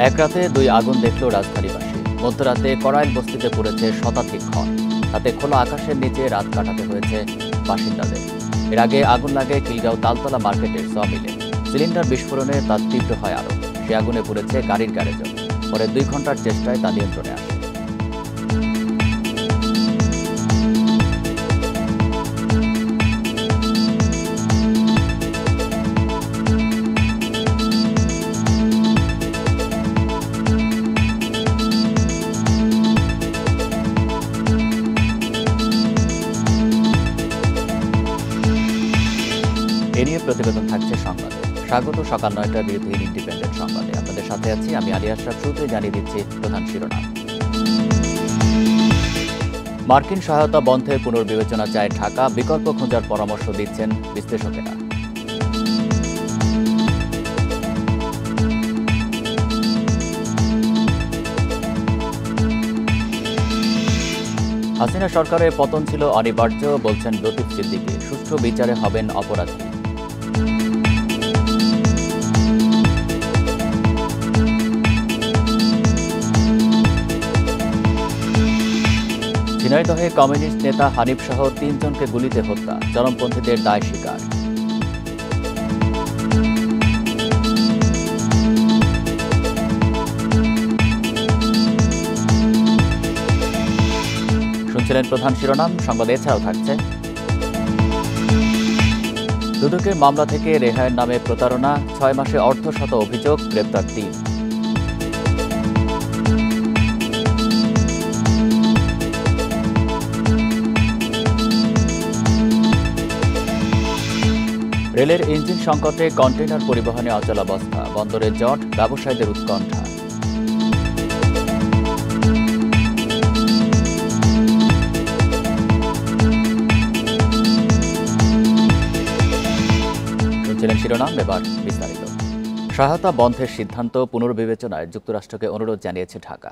এক রাতে দুই আগুন দেখল রাজধানীবাসী। মধ্যরাতে করাইল বস্তিতে পড়েছে শতাধিক ঘর। তাতে খোলা আকাশের নিচে রাত কাটাতে হয়েছে বাসিন্দাদের। এর আগে আগুন লাগে খিলগাঁও তালতলা মার্কেটের সমিলে। সিলিন্ডার বিস্ফোরণে তা তীব্র হয় আরো। সে আগুনে পুড়েছে গাড়ির গ্যারেজও। পরে 2 ঘন্টার চেষ্টায় তা নিয়ন্ত্রণে আসে। এ নিয়ে প্রতিবেদন থাকছে সংবাদে। স্বাগত সকাল 9টার বিরুদ্ধে ইন্ডিপেন্ডেন্ট সংবাদে। আপনাদের সাথে আছি আমি আলী আশরাফ। শুরুতেই জানিয়ে দিচ্ছি প্রধান শিরোনাম। মার্কিন সহায়তা বন্ধের পুনর্বিবেচনা চায় ঢাকা। বিকল্প খোঁজার পরামর্শ দিচ্ছেন বিশ্লেষকেরা। হাসিনা সরকারের পতন ছিল অনিবার্য বলছেন লতিফ সিদ্দিকী। সুষ্ঠু বিচারে হবেন অপরাধী। ঝিনাইদহে কমিউনিস্ট নেতা হানিফ সহ 3 জনকে গুলিতে হত্যা। চরমপন্থীদের দায় স্বীকার। শুনছিলেন প্রধান শিরোনাম। সংবাদ এছাড়াও থাকছে দুদকের মামলা থেকে রেহাইয়ের নামে প্রতারণা। 6 মাসে অর্ধশত অভিযোগ, গ্রেপ্তার 3। রেলের ইঞ্জিন সংকটে কন্টেইনার পরিবহনে অচলাবস্থা। বন্দরে জট, ব্যবসায়ীদের উৎকণ্ঠা। শুনছিলেন শিরোনাম, এবার বিস্তারিত। সহায়তা বন্ধের সিদ্ধান্ত পুনর্বিবেচনায় যুক্তরাষ্ট্রকে অনুরোধ জানিয়েছে ঢাকা।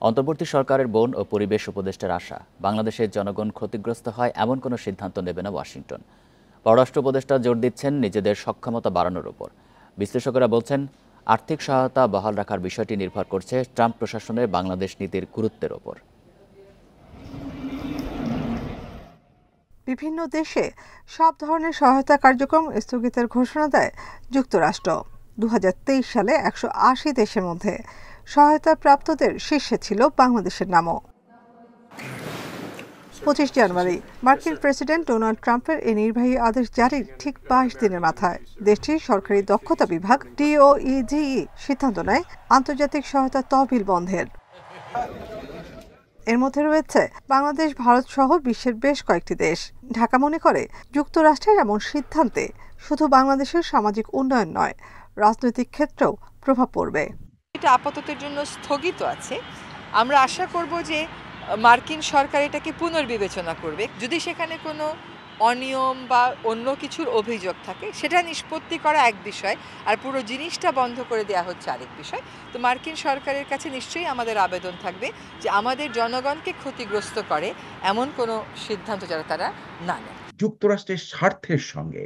অন্তর্বর্তী সরকারের বন ও পরিবেশ উপদেষ্টার আশা, বাংলাদেশের জনগণ ক্ষতিগ্রস্ত হয় এমন কোনো সিদ্ধান্ত নেবে না ওয়াশিংটন। পররাষ্ট্র উপদেষ্টা জোর দিচ্ছেন নিজেদের সক্ষমতা বাড়ানোর উপর। বিশ্লেষকেরা বলছেন, আর্থিক সহায়তা বহাল রাখার বিষয়টি নির্ভর করছে ট্রাম্প প্রশাসনের বাংলাদেশ নীতির গুরুত্বের ওপর। বিভিন্ন দেশে সব ধরনের সহায়তা কার্যক্রম স্থগিতের ঘোষণা দেয় যুক্তরাষ্ট্র। 2023 সালে 180 দেশের মধ্যে সহায়তা প্রাপ্তদের শীর্ষে ছিল বাংলাদেশের নামও। 25 জানুয়ারি মার্কিন প্রেসিডেন্ট ডোনাল্ড ট্রাম্পের এই নির্বাহী আদেশ জারির ঠিক 22 দিনের মাথায় দেশটির সরকারি দক্ষতা বিভাগ DOEGE সিদ্ধান্ত নেয় আন্তর্জাতিক সহায়তা তহবিল বন্ধের। এর মধ্যে রয়েছে বাংলাদেশ, ভারত সহ বিশ্বের বেশ কয়েকটি দেশ। ঢাকা মনে করে, যুক্তরাষ্ট্রের এমন সিদ্ধান্তে শুধু বাংলাদেশের সামাজিক উন্নয়ন নয়, রাজনৈতিক ক্ষেত্রেও প্রভাব পড়বে। এটা আপাততের জন্য স্থগিত আছে। আমরা আশা করব যে মার্কিন সরকার এটাকে পুনর্বিবেচনা করবে। যদি সেখানে কোনো অনিয়ম বা অন্য কিছুর অভিযোগ থাকে, সেটা নিষ্পত্তি করা এক বিষয়, আর পুরো জিনিসটা বন্ধ করে দেওয়া হচ্ছে আরেক বিষয়। তো মার্কিন সরকারের কাছে নিশ্চয়ই আমাদের আবেদন থাকবে যে আমাদের জনগণকে ক্ষতিগ্রস্ত করে এমন কোনো সিদ্ধান্ত যারা তারা না নেয়। যুক্তরাষ্ট্রের স্বার্থের সঙ্গে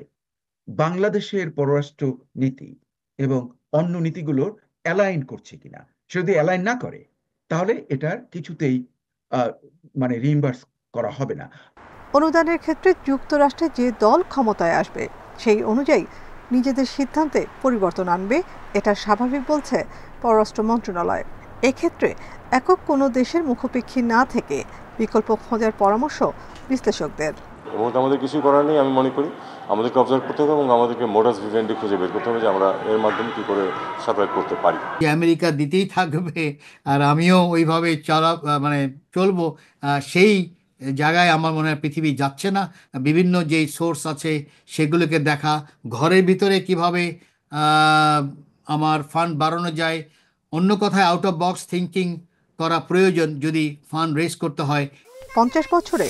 বাংলাদেশের পররাষ্ট্র নীতি এবং অন্য নীতিগুলোর অ্যালাইন করছে কিনা। যদি অ্যালাইন না করে, তাহলে এটার কিছুতেই রিইম্বার্স করা হবে না। অনুদানের ক্ষেত্রে যুক্তরাষ্ট্রে যে দল ক্ষমতায় আসবে, সেই অনুযায়ী নিজেদের সিদ্ধান্তে পরিবর্তন আনবে, এটা স্বাভাবিক বলছে পররাষ্ট্র মন্ত্রণালয়। এক্ষেত্রে একক কোনো দেশের মুখাপেক্ষী না থেকে বিকল্প খোঁজার পরামর্শ বিশ্লেষকদের। এবং আমাদের কিছু করার নেই। আমি মনে করি আমাদেরকে অবজার্ভ করতে হবে এবং আমাদেরকে মোডাস ভিভেন্ডি খুঁজে বের করতে হবে যে আমরা এর মাধ্যমে কি করে সার্ভাইভ করতে পারি। আমেরিকা দিতেই থাকবে আর আমিও ওইভাবে চলবো, সেই জায়গায় আমার মনে হয় পৃথিবী যাচ্ছে না। বিভিন্ন যেই সোর্স আছে সেগুলোকে দেখা, ঘরের ভিতরে কিভাবে আমার ফান্ড বাড়ানো যায়, অন্য কথায় আউট অফ বক্স থিঙ্কিং করা প্রয়োজন যদি ফান্ড রেজ করতে হয়। 50 বছরে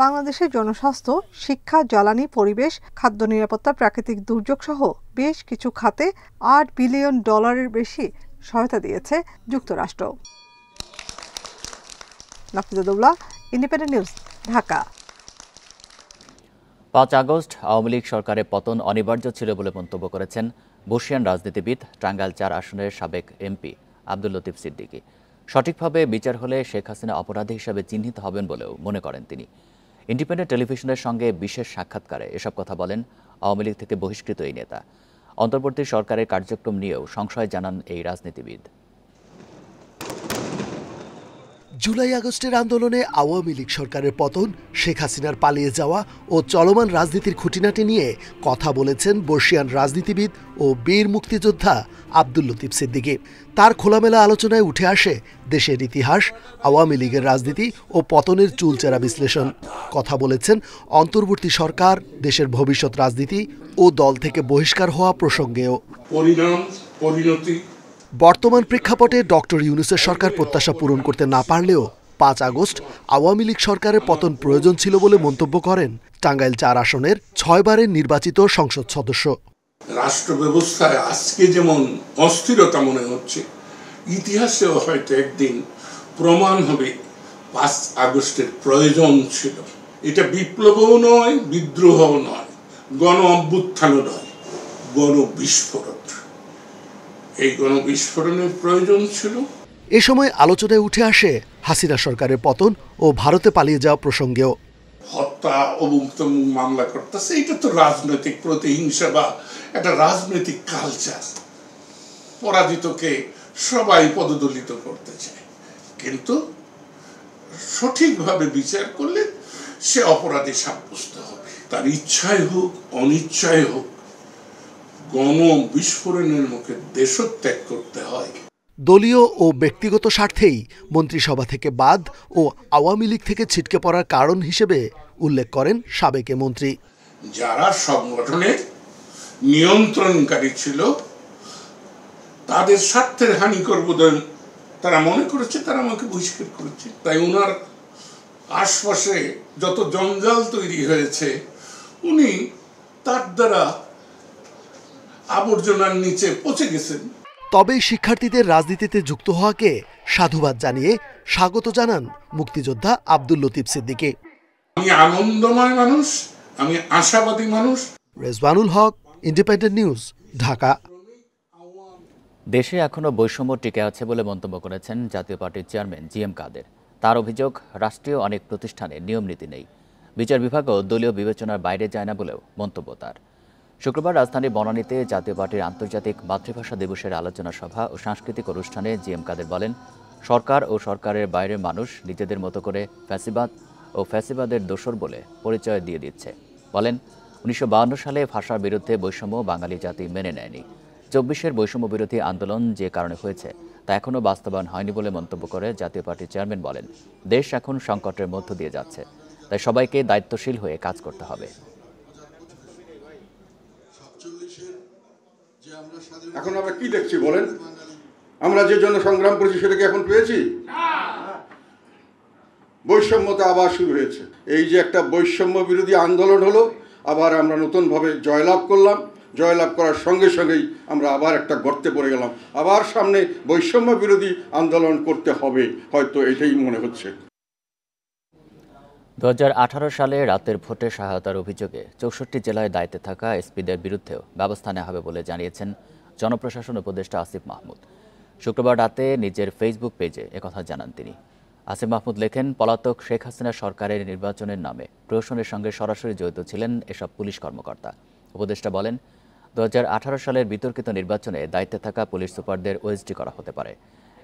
বাংলাদেশের জনস্বাস্থ্য, শিক্ষা, জ্বালানি, পরিবেশ, খাদ্য নিরাপত্তা, প্রাকৃতিক দুর্যোগ সহ বেশ কিছু খাতে $8 বিলিয়ন বেশি সহায়তা দিয়েছে যুক্তরাষ্ট্র। Nafizatullah, Independent News, Dhaka. 5 আগস্ট আওয়ামী লীগ সরকারের পতন অনিবার্য ছিল বলে মন্তব্য করেছেন বর্ষিয়ান রাজনীতিবিদ, টাঙ্গাইল 4 আসনের সাবেক এমপি আব্দুল লতিফ সিদ্দিকী। সঠিকভাবে বিচার হলে শেখ হাসিনা অপরাধী হিসেবে চিহ্নিত হবেন বলেও মনে করেন তিনি। ইন্ডিপেন্ডেন্ট টেলিভিশনের সঙ্গে বিশেষ সাক্ষাৎকারে এসব কথা বলেন আওয়ামী লীগ থেকে বহিষ্কৃত এই নেতা। অন্তর্বর্তী সরকারের কার্যক্রম নিয়েও সংশয় জানান এই রাজনীতিবিদ। জুলাই আগস্টের আন্দোলনে আওয়ামী লীগ সরকারের পতন, শেখ হাসিনার পালিয়ে যাওয়া ও চলমান রাজনীতির খুঁটিনাটি নিয়ে কথা বলেছেন বর্ষিয়ান রাজনীতিবিদ ও বীর মুক্তিযোদ্ধা আব্দুল লতিফ সিদ্দিকী। তার খোলামেলা আলোচনায় উঠে আসে দেশের ইতিহাস, আওয়ামী লীগের রাজনীতি ও পতনের চুলচেরা বিশ্লেষণ। কথা বলেছেন অন্তর্বর্তী সরকার, দেশের ভবিষ্যৎ রাজনীতি ও দল থেকে বহিষ্কার হওয়া প্রসঙ্গেও। পরিণতি বর্তমান প্রেক্ষাপটে ডক্টর ইউনূসের সরকার প্রত্যাশা পূরণ করতে না পারলেও ৫ আগস্ট আওয়ামী লীগ সরকারের পতন প্রয়োজন ছিল বলে মন্তব্য করেন টাঙ্গাইল ৪ আসনের ৬ বারের নির্বাচিত সংসদ সদস্য। রাষ্ট্র ব্যবস্থায় আজকে যেমন অস্থিরতা মনে হচ্ছে, ইতিহাসেও হয়তো একদিন প্রমাণ হবে ৫ আগস্টের প্রয়োজন ছিল। এটা বিপ্লবও নয়, বিদ্রোহও নয়, গণ অভ্যুত্থানও নয়, গণবিস্ফোরণ। এই গণবিস্ফোরণের প্রয়োজন ছিল। এ সময় আলোচনায় উঠে আসে হাসিনা সরকারের পতন ও ভারতে পালিয়ে যাওয়া প্রসঙ্গেও। হত্যা, অমুক-তমুক মামলা করতেছে, এটা তো রাজনৈতিক প্রতিহিংসা বা একটা রাজনৈতিক কালচার। পরাজিতকে সবাই পদদলিত করতে চায়, কিন্তু সঠিকভাবে বিচার করলে সে অপরাধী সাব্যস্ত হবে। তার ইচ্ছায় হোক অনিচ্ছায় হোক, গণবিস্ফোরণের মুখে দেশত্যাগ করতে হয়। দলীয় ও ব্যক্তিগত স্বার্থেই মন্ত্রিসভা থেকে বাদ ও আওয়ামী লীগ থেকে ছিটকে পড়ার কারণ হিসেবে উল্লেখ করেন সাবেক মন্ত্রী। যারা সংগঠনের নিয়ন্ত্রণকারী ছিল, তাদের স্বার্থের হানি করবো তারা মনে করেছে, তারা আমাকে বহিষ্কার করেছে। তাই ওনার আশপাশে যত জঞ্জাল তৈরি হয়েছে, উনি তার দ্বারা আবর্জনার নিচে পচে গেছেন। তবে শিক্ষার্থীদের রাজনীতিতে যুক্ত হওয়াকে সাধুবাদ জানিয়ে স্বাগত জানান মুক্তিযোদ্ধা আব্দুল লতিফ সিদ্দিকী। আমি আনন্দময় মানুষ, আমি আশাবাদী মানুষ। রেজওয়ানুল হক, ইন্ডিপেন্ডেন্ট নিউজ, ঢাকা। দেশে এখনও বৈষম্য টিকে আছে বলে মন্তব্য করেছেন জাতীয় পার্টির চেয়ারম্যান জি.এম. কাদের। তার অভিযোগ, রাষ্ট্রীয় অনেক প্রতিষ্ঠানে নিয়মনীতি নেই, বিচার বিভাগও দলীয় বিবেচনার বাইরে যায় না বলেও মন্তব্য তার। শুক্রবার রাজধানীর বনানীতে জাতীয় পার্টির আন্তর্জাতিক মাতৃভাষা দিবসের আলোচনা সভা ও সাংস্কৃতিক অনুষ্ঠানে জি.এম. কাদের বলেন, সরকার ও সরকারের বাইরের মানুষ নিজেদের মতো করে ফ্যাসিবাদ ও ফ্যাসিবাদের দোসর বলে পরিচয় দিয়ে দিচ্ছে। বলেন, ১৯৫২ সালে ভাষার বিরুদ্ধে বৈষম্য বাঙালি জাতি মেনে নেয়নি। ২৪-এর বৈষম্য বিরোধী আন্দোলন যে কারণে হয়েছে তা এখনও বাস্তবায়ন হয়নি বলে মন্তব্য করে জাতীয় পার্টির চেয়ারম্যান বলেন, দেশ এখন সংকটের মধ্য দিয়ে যাচ্ছে, তাই সবাইকে দায়িত্বশীল হয়ে কাজ করতে হবে। এখন আমরা কি দেখছি বলেন? আমরা যে জন্য সংগ্রাম করেছি সেটা কি এখন পেয়েছি? বৈষম্যতা আবার শুরু হয়েছে। এই যে একটা বৈষম্য বিরোধী আন্দোলন হলো, আবার আমরা নতুনভাবে জয়লাভ করলাম। জয়লাভ করার সঙ্গে সঙ্গেই আমরা আবার একটা গর্তে পড়ে গেলাম। আবার সামনে বৈষম্য বিরোধী আন্দোলন করতে হবে, হয়তো এটাই মনে হচ্ছে। ২০১৮ সালে রাতের ভোটে সহায়তার অভিযোগে ৬৪ জেলায় দায়িত্বে থাকা এসপিদের বিরুদ্ধেও ব্যবস্থা নেওয়া হবে বলে জানিয়েছেন জনপ্রশাসন উপদেষ্টা আসিফ মাহমুদ। শুক্রবার রাতে নিজের ফেসবুক পেজে একথা জানান তিনি। আসিফ মাহমুদ লেখেন, পলাতক শেখ হাসিনা সরকারের নির্বাচনের নামে প্রশাসনের সঙ্গে সরাসরি জড়িত ছিলেন এসব পুলিশ কর্মকর্তা। উপদেষ্টা বলেন, ২০১৮ সালের বিতর্কিত নির্বাচনে দায়িত্বে থাকা পুলিশ সুপারদের ওএসডি করা হতে পারে।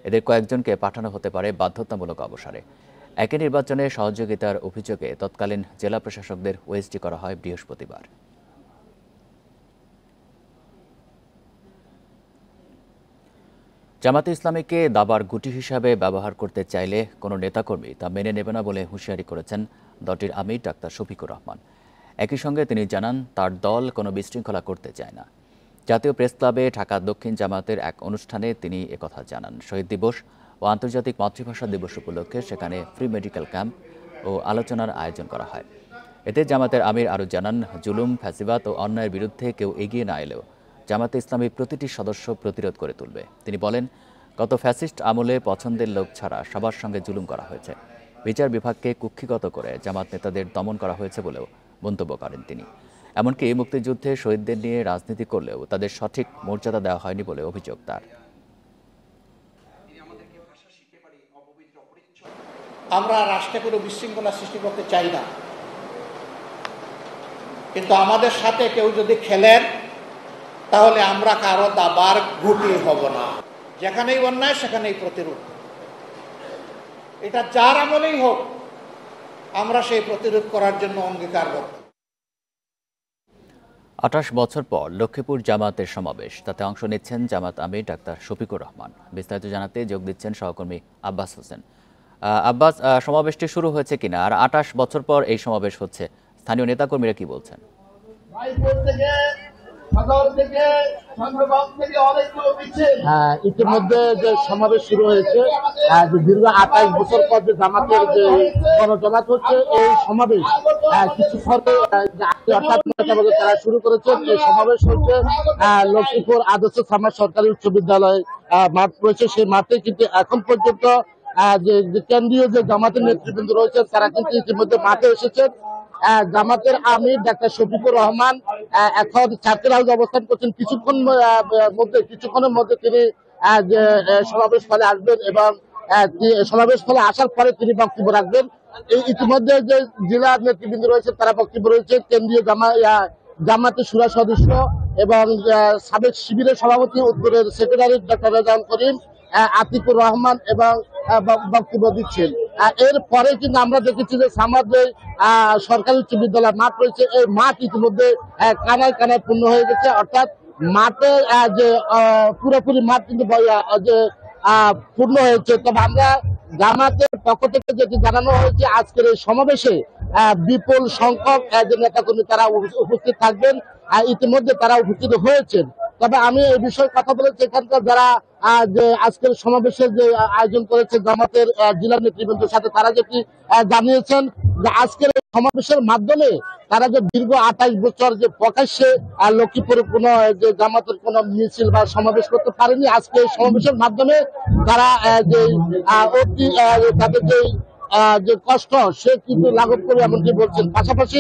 এদের কয়েকজনকে পাঠানো হতে পারে বাধ্যতামূলক অবসরে। একই নির্বাচনে সহযোগিতার অভিযোগে তৎকালীন জেলা প্রশাসকদের ওএসডি করা হয় বৃহস্পতিবার। জামাতে ইসলামীকে দাবার গুটি হিসাবে ব্যবহার করতে চাইলে কোনো নেতাকর্মী তা মেনে নেবে না বলে হুঁশিয়ারি করেছেন দলটির আমির ডাক্তার শফিকুর রহমান। একই সঙ্গে তিনি জানান, তার দল কোনো বিশৃঙ্খলা করতে চায় না। জাতীয় প্রেস ক্লাবে ঢাকা দক্ষিণ জামাতের এক অনুষ্ঠানে তিনি একথা জানান। শহীদ দিবস ও আন্তর্জাতিক মাতৃভাষা দিবস উপলক্ষে সেখানে ফ্রি মেডিকেল ক্যাম্প ও আলোচনার আয়োজন করা হয়। এতে জামাতের আমির আরও জানান, জুলুম, ফ্যাসিবাদ ও অন্যায়ের বিরুদ্ধে কেউ এগিয়ে না এলেও জামাতে ইসলামী প্রতিটি সদস্য প্রতিরোধ করে তুলবে। তিনি বলেন, গত ফ্যাসিস্ট আমলে পছন্দের লোক ছাড়া সবার সঙ্গে জুলুম করা হয়েছে। বিচার বিভাগকে কুক্ষিগত করে জামাত নেতাদের দমন করা হয়েছে বলেও মন্তব্য করেন তিনি। এমনকি মুক্তিযুদ্ধে শহীদদের নিয়ে রাজনীতি করলেও তাদের সঠিক মর্যাদা দেওয়া হয়নি বলে অভিযোগ তার। আমরা রাষ্ট্রে কোনো বিশৃঙ্খলা সৃষ্টি করতে চাই না, কিন্তু আমাদের সাথে কেউ যদি খেলেন তাহলে আমরা কারো দাবার গুটি হব না। যেখানেই অন্যায় সেখানেই প্রতিরোধ, এটা যার আমলেই হোক আমরা সেই প্রতিরোধ করার জন্য অঙ্গীকারবদ্ধ। 28 বছর পর লক্ষ্মীপুর জামাতের সমাবেশ, তাতে অংশ নিচ্ছেন জামাত আমির ডাক্তার শফিকুর রহমান। বিস্তারিত জানাতে যোগ দিচ্ছেন সহকর্মী আব্বাস হোসেন। আব্বাস, সমাবেশটি শুরু হয়েছে কিনা, আর 28 বছর পর এই সমাবেশ হচ্ছে, স্থানীয় নেতাকর্মীরা কি বলছেন? ইতিমধ্যে যে সমাবেশ শুরু হয়েছে, দীর্ঘ 28 বছর পর যে জামাতের যে গণজমাত হচ্ছে, এই সমাবেশ কিছুক্ষণ তারা শুরু করেছেন। এই সমাবেশ হচ্ছে লক্ষ্মীপুর আদর্শ সামাজ সরকারি উচ্চ বিদ্যালয় মাঠ রয়েছে, সেই মাঠে কিন্তু এখন পর্যন্ত যে কেন্দ্রীয় যে জামাতের নেতৃবৃন্দ রয়েছে তারা কিন্তু ইতিমধ্যে মাঠে এসেছেন। জামাতের আমির ডাক্তার শফিকুর রহমান এখন ছাত্র হাউস অবস্থান করছেন। কিছুক্ষণের মধ্যে তিনি যে সমাবেশ ফলে আসবেন এবং সমাবেশ ফলে আসার পরে তিনি বক্তব্য রাখবেন। ইতিমধ্যে যে জেলার নেতৃবৃন্দ রয়েছে তারা বক্তব্য রয়েছে। কেন্দ্রীয় জামাতের শুরা সদস্য এবং সাবেক শিবিরের সভাপতি উত্তরের সেক্রেটারি ডক্টর রেজাউল করিম, আতিকুর রহমান এবং বক্তব্য দিচ্ছেন। এরপরে কিন্তু আমরা দেখেছি যে সামাদ যে সরকারি উচ্চ বিদ্যালয় মাঠ রয়েছে, এই মাঠ ইতিমধ্যে কানায় কানায় পূর্ণ হয়ে গেছে। অর্থাৎ মাঠে যে পুরোপুরি মাঠ কিন্তু যে পূর্ণ হয়েছে। তবে আমরা জামাতের পক্ষ থেকে যেটি জানানো হয়েছে, আজকের এই সমাবেশে বিপুল সংখ্যক যে নেতাকর্মী তারা উপস্থিত থাকবেন। ইতিমধ্যে তারা উপস্থিত হয়েছেন। তবে আমি এই বিষয়ে কথা বলেছি, এখানকার যারা যে আজকের সমাবেশের যে আয়োজন করেছে জামাতের জেলা নেতৃবৃন্দের সাথে, তারা যেটি জানিয়েছেন যে আজকের সমাবেশের মাধ্যমে তারা যে দীর্ঘ 28 বছর যে প্রকাশ্যে লক্ষ্মীপুরে কোনো যে জামাতের কোনো মিছিল বা সমাবেশ করতে পারেনি, আজকে এই সমাবেশের মাধ্যমে তারা যে অতি তাদের যে কষ্ট সে কিন্তু লাঘব করে এমনকি বলছেন। পাশাপাশি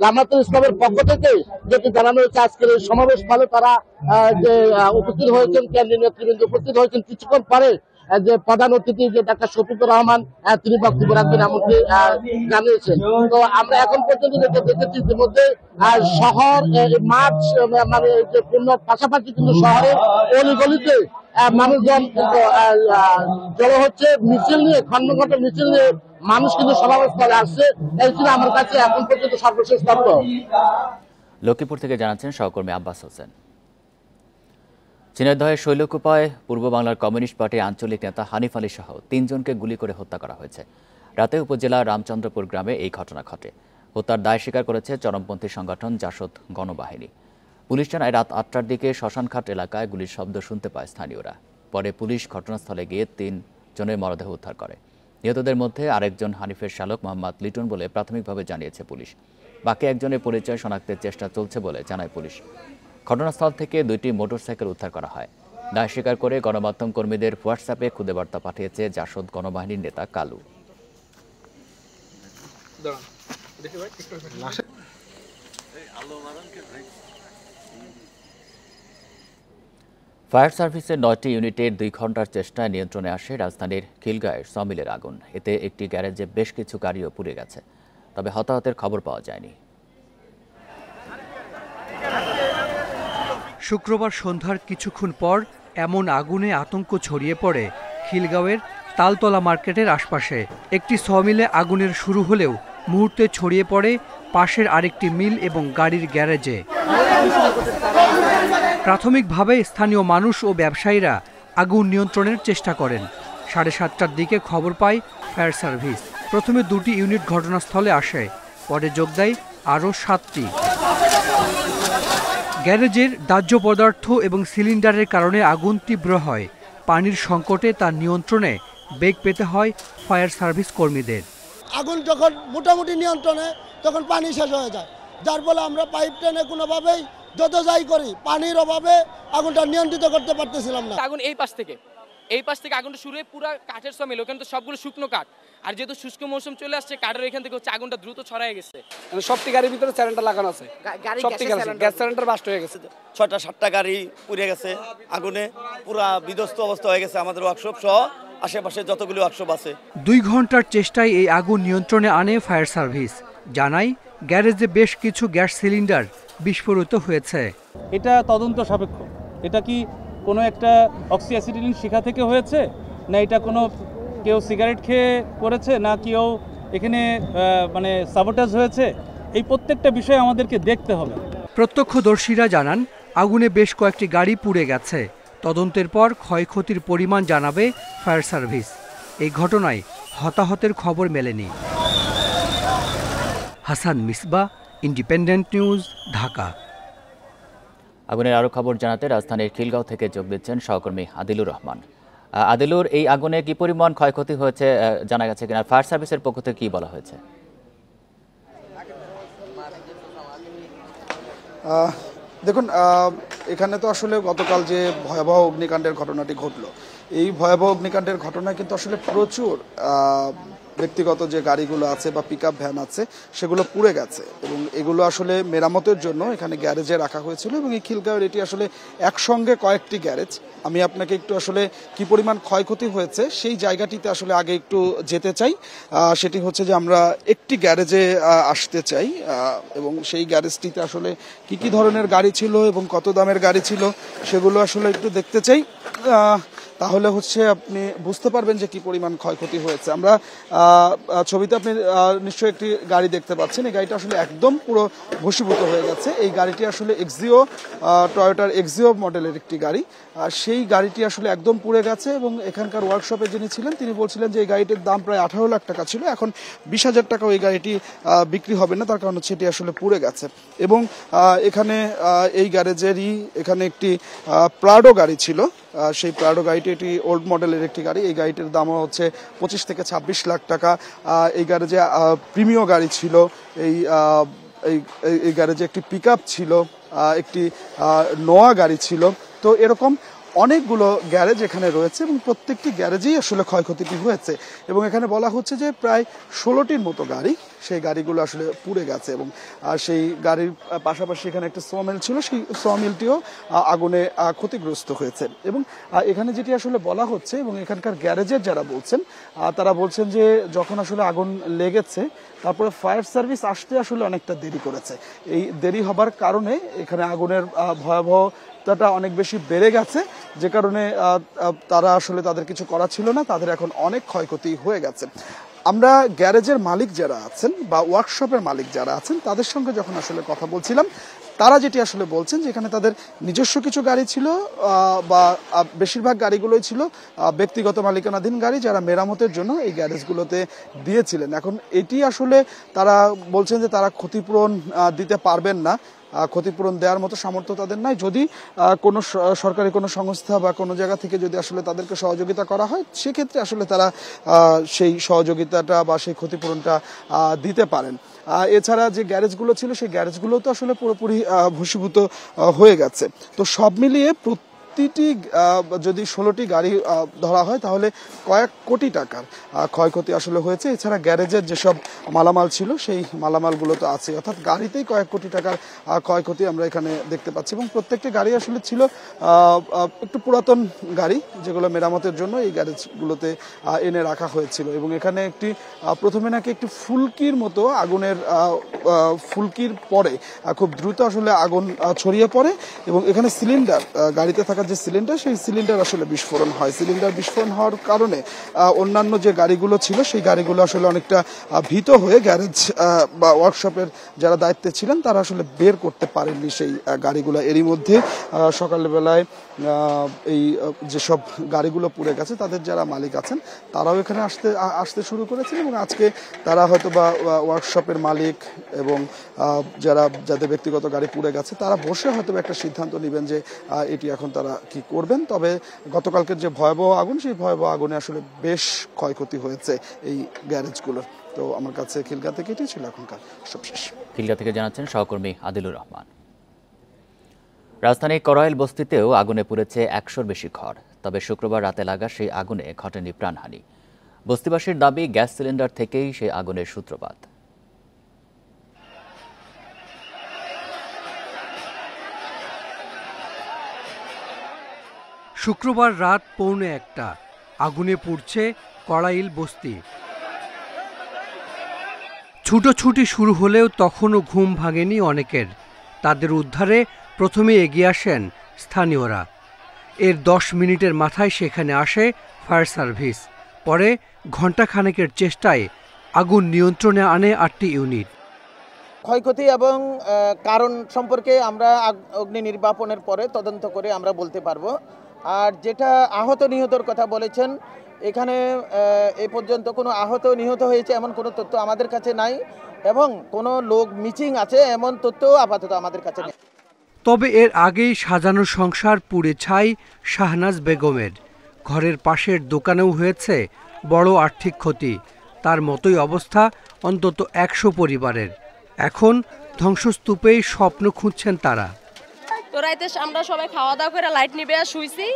জামাতুল ইসলামের পক্ষ থেকে যেটি জানানো হয়েছে, আজকের এই সমাবেশ ফলে তারা যে উপস্থিত হয়েছেন, কেন্দ্রীয় নেতৃবৃন্দ উপস্থিত হয়েছেন। কিছুক্ষণ পরে যে প্রধান অতিথি যে ডাক্তার শফিকুর রহমান তিনি বক্তব্য রাখবেন এমনকি জানিয়েছেন। তো আমরা এখন পর্যন্ত যেটা দেখেছি ইতিমধ্যে শহর মাঠ মানে যে পূর্ণ, পাশাপাশি কিন্তু শহরের অলিগলিতে মানুষজন কিন্তু জড়ো হচ্ছে মিছিল নিয়ে, খন্ড খন্ড মিছিল নিয়ে মানুষ কিন্তু সমাবেশস্থলে আসছে। এই ছিল আমার কাছে এখন পর্যন্ত সর্বশেষ তথ্য। লক্ষ্মীপুর থেকে জানাচ্ছেন সহকর্মী আব্বাস হোসেন। ঝিনাইদহের শৈলকুপায় পূর্ব বাংলার কমিউনিস্ট পার্টির আঞ্চলিক নেতা হানিফ আলী সহ 3 জনকে গুলি করে হত্যা করা হয়েছে। রাতে উপজেলার রামচন্দ্রপুর গ্রামে এই ঘটনা ঘটে। হত্যার দায় স্বীকার করেছে চরমপন্থী সংগঠন জাসদ গণবাহিনী। পুলিশ জানায় রাত 8টার দিকে শ্মশানঘাট এলাকায় গুলির শব্দ শুনতে পায় স্থানীয়রা। পরে পুলিশ ঘটনাস্থলে গিয়ে 3 জনের মরদেহ উদ্ধার করে। নিহতদের মধ্যে আরেকজন হানিফের শালক মোহাম্মদ লিটন বলে প্রাথমিকভাবে জানিয়েছে পুলিশ। বাকি একজনের পরিচয় শনাক্তের চেষ্টা চলছে বলে জানায় পুলিশ। ঘটনাস্থল থেকে 2টি মোটরসাইকেল উদ্ধার করা হয়। দায় স্বীকার করে গণমাধ্যম কর্মীদের হোয়াটসঅ্যাপে খুদে বার্তা পাঠিয়েছে জাসদ গণবাহিনীর নেতা কালু। ফায়ার সার্ভিসের 9টি ইউনিটের 2 ঘন্টার চেষ্টায় নিয়ন্ত্রণে আসে রাজধানীর খিলগাঁয়ের সমিলের আগুন। এতে একটি গ্যারেজে বেশ কিছু গাড়িও পুড়ে গেছে, তবে হতাহতের খবর পাওয়া যায়নি। শুক্রবার সন্ধ্যার কিছুক্ষণ পর এমন আগুনে আতঙ্ক ছড়িয়ে পড়ে খিলগাঁওয়ের তালতলা মার্কেটের আশপাশে। একটি সমিলে আগুনের শুরু হলেও মুহূর্তে ছড়িয়ে পড়ে পাশের আরেকটি মিল এবং গাড়ির গ্যারেজে। প্রাথমিকভাবে স্থানীয় মানুষ ও ব্যবসায়ীরা আগুন নিয়ন্ত্রণের চেষ্টা করেন। 7:30টার দিকে খবর পায় ফায়ার সার্ভিস। প্রথমে 2টি ইউনিট ঘটনাস্থলে আসে, পরে যোগ দেয় আরও 7টি। গ্যারেজের দাহ্য পদার্থ এবং সিলিন্ডারের কারণে আগুন তীব্র হয়। পানির সংকটে তার নিয়ন্ত্রণে বেগ পেতে হয় ফায়ার সার্ভিস কর্মীদের। আগুন যখন মোটামুটি নিয়ন্ত্রণে, তখন পানি শেষ হয়ে যায়, যার ফলে আমরা পাইপ টেনে কোনোভাবেই যত যাই করি পানির অভাবে আগুনটা নিয়ন্ত্রিত করতে পারতেছিলাম না। আগুন এই পাশ থেকে আগুনটা শুরু হয়ে পুরো কাঠের সমিল, ওখানে তো সবগুলো শুকনো কাঠ, আর যেহেতু শুষ্ক মৌসুম চলে আসছে কাঠের এখান থেকে হচ্ছে আগুনটা দ্রুত ছড়ায় গেছে। সবটি গাড়ির ভিতরে সিলিন্ডার লাগানো আছে, সবটি গ্যাস সিলিন্ডার বাস্ট হয়ে গেছে। 6টা-7টা গাড়ি পুড়ে গেছে আগুনে, পুরা বিধ্বস্ত অবস্থা হয়ে গেছে আমাদের ওয়ার্কশপ সহ আশেপাশে যতগুলো ওয়ার্কশপ আছে। 2 ঘন্টার চেষ্টায় এই আগুন নিয়ন্ত্রণে আনে ফায়ার সার্ভিস। জানাই গ্যারেজে বেশ কিছু গ্যাস সিলিন্ডার বিস্ফোরিত হয়েছে। এটা তদন্ত সাপেক্ষ। এটা কি কোনো একটা অক্সিঅ্যাসিটিলিন শিখা থেকে হয়েছে, না এটা কোনো কেউ সিগারেট খেয়ে করেছে, না কেউ এখানে মানে সাবোটাজ হয়েছে, এই প্রত্যেকটা বিষয় আমাদেরকে দেখতে হবে। প্রত্যক্ষদর্শীরা জানান আগুনে বেশ কয়েকটি গাড়ি পুড়ে গেছে। তদন্তের পর ক্ষয়ক্ষতির পরিমাণ জানাবে ফায়ার সার্ভিস। এই ঘটনায় হতাহতের খবর মেলেনি। Hasan Misba, independent News, Dhaka. আগুনের আরও খবর জানাতে রাজধানীর খিলগাঁও থেকে যোগ দিচ্ছেন সহকর্মী আদিলুর রহমান। আদিলুর, এই আগুনে কি পরিমাণ ক্ষয়ক্ষতি হয়েছে জানা গেছে কিনা? ফায়ার সার্ভিসের পক্ষ থেকে কি বলা হয়েছে? দেখুন, এখানে তো আসলে গতকাল যে ভয়াবহ অগ্নিকাণ্ডের ঘটনাটি ঘটলো, এই ভয়াবহ অগ্নিকাণ্ডের ঘটনায় কিন্তু আসলে প্রচুর ব্যক্তিগত যে গাড়িগুলো আছে বা পিকআপ ভ্যান আছে সেগুলো পুড়ে গেছে, এবং এগুলো আসলে মেরামতের জন্য এখানে গ্যারেজে রাখা হয়েছিল। এবং এই খিলগাঁওয়ের এটি আসলে একসঙ্গে কয়েকটি গ্যারেজ। আমি আপনাকে একটু আসলে কি পরিমাণ ক্ষয়ক্ষতি হয়েছে সেই জায়গাটিতে আসলে আগে একটু যেতে চাই। সেটি হচ্ছে যে আমরা একটি গ্যারেজে আসতে চাই, এবং সেই গ্যারেজটিতে আসলে কি কি ধরনের গাড়ি ছিল এবং কত দামের গাড়ি ছিল সেগুলো আসলে একটু দেখতে চাই। তাহলে হচ্ছে আপনি বুঝতে পারবেন যে কি পরিমাণ ক্ষয়ক্ষতি হয়েছে। আমরা ছবিতে আপনি নিশ্চয়ই একটি গাড়ি দেখতে পাচ্ছেন। এই গাড়িটা আসলে একদম পুরো ভস্মীভূত হয়ে গেছে। এই গাড়িটি আসলে এক্সিও, টয়োটার এক্সিও মডেলের একটি গাড়ি। সেই গাড়িটি আসলে একদম পুড়ে গেছে, এবং এখানকার ওয়ার্কশপে যিনি ছিলেন তিনি বলছিলেন যে এই গাড়িটির দাম প্রায় 18 লাখ টাকা ছিল। এখন 20,000 টাকা ওই গাড়িটি বিক্রি হবে না, তার কারণ হচ্ছে এটি আসলে পুড়ে গেছে। এবং এখানে এই গ্যারেজেরই এখানে একটি প্রাডো গাড়ি ছিল। সেই প্রাডো গাড়িটি এটি ওল্ড মডেলের একটি গাড়ি। এই গাড়িটির দামও হচ্ছে 25 থেকে 26 লাখ টাকা। এই গ্যারেজে প্রিমিয় গাড়ি ছিল, এই গ্যারেজে একটি পিকআপ ছিল, একটি নোয়া গাড়ি ছিল। তো এরকম অনেকগুলো গ্যারেজ এখানে রয়েছে, এবং প্রত্যেকটি গ্যারেজেই আসলে ক্ষয়ক্ষতিটি হয়েছে। এবং এখানে বলা হচ্ছে যে প্রায় 16টির মতো গাড়ি, সেই গাড়িগুলো আসলে পুড়ে গেছে। এবং সেই গাড়ির পাশাপাশি এখানে একটা সমিল ছিল, সেই সমিলটিও আগুনে ক্ষতিগ্রস্ত হয়েছে। এবং এখানে যেটি আসলে বলা হচ্ছে, এবং এখানকার গ্যারেজের যারা বলছেন তারা বলছেন যে যখন আসলে আগুন লেগেছে তারপরে ফায়ার সার্ভিস আসতে আসলে অনেকটা দেরি করেছে। এই দেরি হবার কারণে এখানে আগুনের ভয়াবহতাটা অনেক বেশি বেড়ে গেছে, যে কারণে তারা আসলে তাদের কিছু করা ছিল না, তাদের এখন অনেক ক্ষয়ক্ষতি হয়ে গেছে। আমরা গ্যারেজের মালিক যারা আছেন বা ওয়ার্কশপের মালিক যারা আছেন তাদের সঙ্গে যখন আসলে কথা বলছিলাম, তারা যেটি আসলে বলছেন যে এখানে তাদের নিজস্ব কিছু গাড়ি ছিল, বা বেশিরভাগ গাড়িগুলোই ছিল ব্যক্তিগত মালিকানাধীন গাড়ি, যারা মেরামতের জন্য এই গ্যারেজগুলোতে দিয়েছিলেন। এখন এটি আসলে তারা বলছেন যে তারা ক্ষতিপূরণ দিতে পারবেন না, ক্ষতিপূরণ দেওয়ার মতো সামর্থ্য তাদের নাই। যদি কোনো সরকারি কোনো সংস্থা বা কোনো জায়গা থেকে যদি আসলে তাদেরকে সহযোগিতা করা হয়, সেক্ষেত্রে আসলে তারা সেই সহযোগিতাটা বা সেই ক্ষতিপূরণটা দিতে পারেন। এছাড়া যে গ্যারেজগুলো ছিল সেই গ্যারেজগুলো তো আসলে পুরোপুরি ভস্মীভূত হয়ে গেছে। তো সব মিলিয়ে প্রতিটি যদি 16টি গাড়ি ধরা হয় তাহলে কয়েক কোটি টাকার ক্ষয়ক্ষতি আসলে হয়েছে। এছাড়া গ্যারেজের যেসব মালামাল ছিল সেই মালামালগুলো তো আছে, অর্থাৎ গাড়িতেই কয়েক কোটি টাকার ক্ষয়ক্ষতি আমরা এখানে দেখতে পাচ্ছি। এবং প্রত্যেকটি গাড়ি আসলে ছিল একটু পুরাতন গাড়ি, যেগুলো মেরামতের জন্য এই গ্যারেজগুলোতে এনে রাখা হয়েছিল। এবং এখানে একটি প্রথমে নাকি একটি ফুলকির মতো আগুনের ফুলকির পরে খুব দ্রুত আসলে আগুন ছড়িয়ে পড়ে, এবং এখানে সিলিন্ডার, গাড়িতে থাকা যে সিলিন্ডার, সেই সিলিন্ডার আসলে বিস্ফোরণ হয়। সিলিন্ডার বিস্ফোরণ হওয়ার কারণে অন্যান্য যে গাড়িগুলো ছিল সেই গাড়িগুলো আসলে অনেকটা ভীত হয়ে গ্যারেজ বা ওয়ার্কশপের যারা দায়িত্বে ছিলেন তারা আসলে বের করতে পারেননি সেই গাড়িগুলো। এরই মধ্যে সকালবেলায় এই যেসব গাড়িগুলো পুড়ে গেছে তাদের যারা মালিক আছেন তারাও এখানে আসতে শুরু করেছেন, এবং আজকে তারা হয়তো বা ওয়ার্কশপের মালিক এবং যাদের ব্যক্তিগত গাড়ি পুড়ে গেছে তারা বসে হয়তো একটা সিদ্ধান্ত নেবেন যে এটি এখন তারা কি করবেন। তবে গতকালকের যে ভয়াবহ আগুন, সেই ভয়াবহ আগুনে আসলে বেশ ক্ষয়ক্ষতি হয়েছে এই গ্যারেজগুলোর। তো আমার কাছে খিলগাঁও থেকে এটি ছিল এখনকার সবশেষ। খিলগাঁও থেকে জানাচ্ছেন সহকর্মী আদিলুর রহমান। রাজধানীর করাইল বস্তিতেও আগুনে পুড়েছে 100-র বেশি ঘর। তবে শুক্রবার রাতে লাগা সেই আগুনে ঘটেনি প্রাণহানি। বস্তিবাসীর দাবি, গ্যাস সিলিন্ডার থেকেই সেই আগুনের সূত্রপাত। শুক্রবার রাত 1:45 আগুনে পুড়ছে কড়াইল বস্তি। ছুটোছুটি শুরু হলেও তখনও ঘুম ভাঙেনি অনেকের। তাদের উদ্ধারে প্রথমে এগিয়ে আসেন স্থানীয়রা। এর 10 মিনিটের মাথায় সেখানে আসে ফায়ার সার্ভিস। পরে ঘণ্টাখানেকের চেষ্টায় আগুন নিয়ন্ত্রণে আনে 8টি ইউনিট। ক্ষয়ক্ষতি এবং কারণ সম্পর্কে আমরা অগ্নি নির্বাপনের পরে তদন্ত করে আমরা বলতে পারবো। আর যেটা আহত নিহতর কথা বলেছেন, এখানে এ পর্যন্ত কোনো আহত নিহত হয়েছে এমন কোনো তথ্য আমাদের কাছে নাই, এবং কোনো লোক মিসিং আছে এমন তথ্যও আপাতত আমাদের কাছে নেই। তবে এর আগেই সাজানো সংসার পুড়ে ছাই শাহনাজ বেগমের। ঘরের পাশের দোকানেও হয়েছে বড় আর্থিক ক্ষতি। তার মতোই অবস্থা অন্তত 100 পরিবারের। এখন ধ্বংসস্তূপেই স্বপ্ন খুঁজছেন তারা। তো রাতে আমরা সবাই খাওয়া দাওয়া করে লাইট নিবে শুইছি।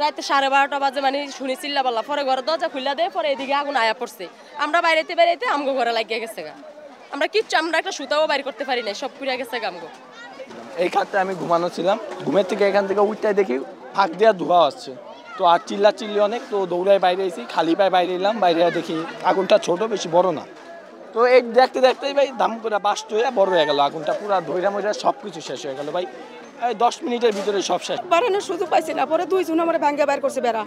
রাতে 12:30 বাজে মানে শুনি চিল্লাপাল্লা, পরে ঘরের দরজা খুলে দেয়, পরে এদিকে আগুন আয়া পড়ছে। আমরা বাইরেতে আমগো ঘরে লাগিয়ে গেছে গা। আমরা একটা সুতাও বাইর করতে পারি নাই, সব পুড়ে গেছে গা আমগো। এই খাটটা আমি ঘুমানো ছিলাম, ঘুমের থেকে এখান থেকে উঠটাই দেখি ফাঁক দেওয়া ধোঁয়া আসছে। তো আর চিল্লি অনেক, তো দৌড়ায় বাইরে এসেছি, খালি পায়ে বাইরে এলাম। বাইরে দেখি আগুনটা ছোট, বেশি বড় না। তো এই দেখতে দেখতেই ভাই দাম করে বাস্ট হয়ে বড় হয়ে গেল আগুনটা, পুরা ধৈরা মইরা সব কিছু শেষ হয়ে গেল ভাই। এই 10 মিনিটের ভিতরে সব শেষ। বাড়ানোর সুযোগ পাইছি না, পরে 2 জন আমার ভাঙ্গা বাইর করছে বেড়া।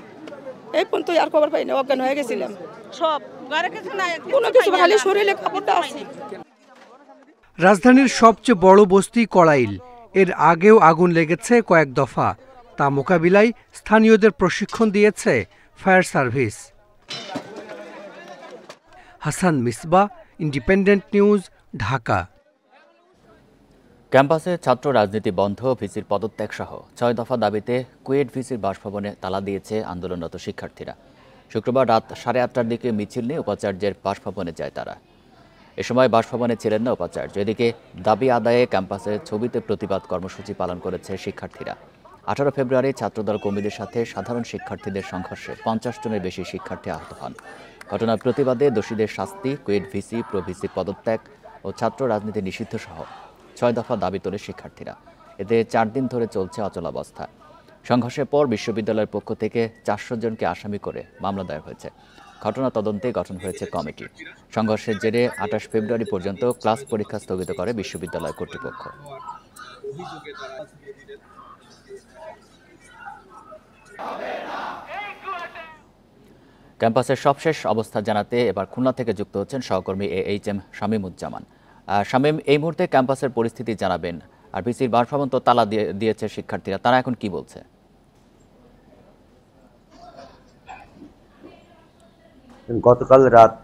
এই পর্যন্ত আর খবর পাই না, অজ্ঞান হয়ে গেছিলাম সব। কোনো কিছু খালি শরীরে কাপড়টা আছে। রাজধানীর সবচেয়ে বড় বস্তি কড়াইল। এর আগেও আগুন লেগেছে কয়েক দফা। তা মোকাবিলায় স্থানীয়দের প্রশিক্ষণ দিয়েছে fire service. Hasan Misbah, independent News, Dhaka. ক্যাম্পাসে ছাত্র রাজনীতি বন্ধ, ভিসির পদত্যাগ সহ 6 দফা দাবিতে কুয়েট ভিসির বাসভবনে তালা দিয়েছে আন্দোলনরত শিক্ষার্থীরা। শুক্রবার রাত 8:30টার দিকে মিছিল নিয়ে উপাচার্যের বাসভবনে যায় তারা। এ সময় বাসভবনে ছিলেন না উপাচার্য। এদিকে দাবি আদায়ে ক্যাম্পাসে ছবিতে প্রতিবাদ কর্মসূচি পালন করেছে শিক্ষার্থীরা। 18 ফেব্রুয়ারি ছাত্রদল কর্মীদের সাথে সাধারণ শিক্ষার্থীদের সংঘর্ষে 50 জনের বেশি শিক্ষার্থী আহত হন। ঘটনার প্রতিবাদে দোষীদের শাস্তি, কুয়েট ভিসি, প্রো ভিসি পদত্যাগ ও ছাত্র রাজনীতি নিষিদ্ধ সহ 6 দফা দাবি তোলে শিক্ষার্থীরা। এতে 4 দিন ধরে চলছে অচলাবস্থা। সংঘর্ষের পর বিশ্ববিদ্যালয়ের পক্ষ থেকে 400 জনকে আসামি করে মামলা দায়ের হয়েছে। ঘটনা তদন্তে গঠন হয়েছে কমিটি। সংঘর্ষের জেরে 28 ফেব্রুয়ারি পর্যন্ত ক্লাস পরীক্ষা স্থগিত করে বিশ্ববিদ্যালয় কর্তৃপক্ষ। ক্যাম্পাসের সবশেষ অবস্থা জানাতে এবার খুলনা থেকে যুক্ত হচ্ছেন সহকর্মী AHM শামীমুজ্জামান। শামীম, এই মুহূর্তে ক্যাম্পাসের পরিস্থিতি জানাবেন। আর ভিসির বাসভবন তো তালা দিয়েছে শিক্ষার্থীরা, তারা এখন কি বলছে? গতকাল রাত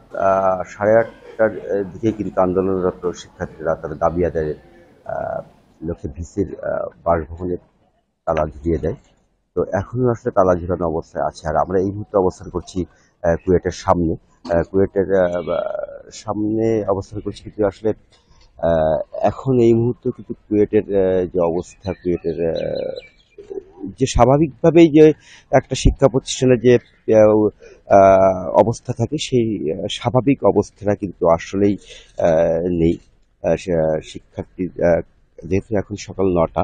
8:30টার দিকে কিন্তু আন্দোলনরত শিক্ষার্থীরা তাদের দাবি আদায়ের লক্ষ্যে ভিসির বাসভবনে তালা ঝুলিয়ে দেয়। তো এখনো আসলে তালা ঝুলানো অবস্থায় আছে। আর আমরা এই মুহূর্তে অবস্থান করছি কুয়েটের সামনে। কুয়েটের সামনে অবস্থান করছি, কিন্তু আসলে এখন এই মুহূর্তে কিন্তু কুয়েটের যে অবস্থা, কুয়েটের যে স্বাভাবিকভাবেই যে একটা শিক্ষা প্রতিষ্ঠানের যে অবস্থা থাকে, সেই স্বাভাবিক অবস্থাটা কিন্তু আসলেই নেই। শিক্ষার্থী যেহেতু এখন সকাল 9টা,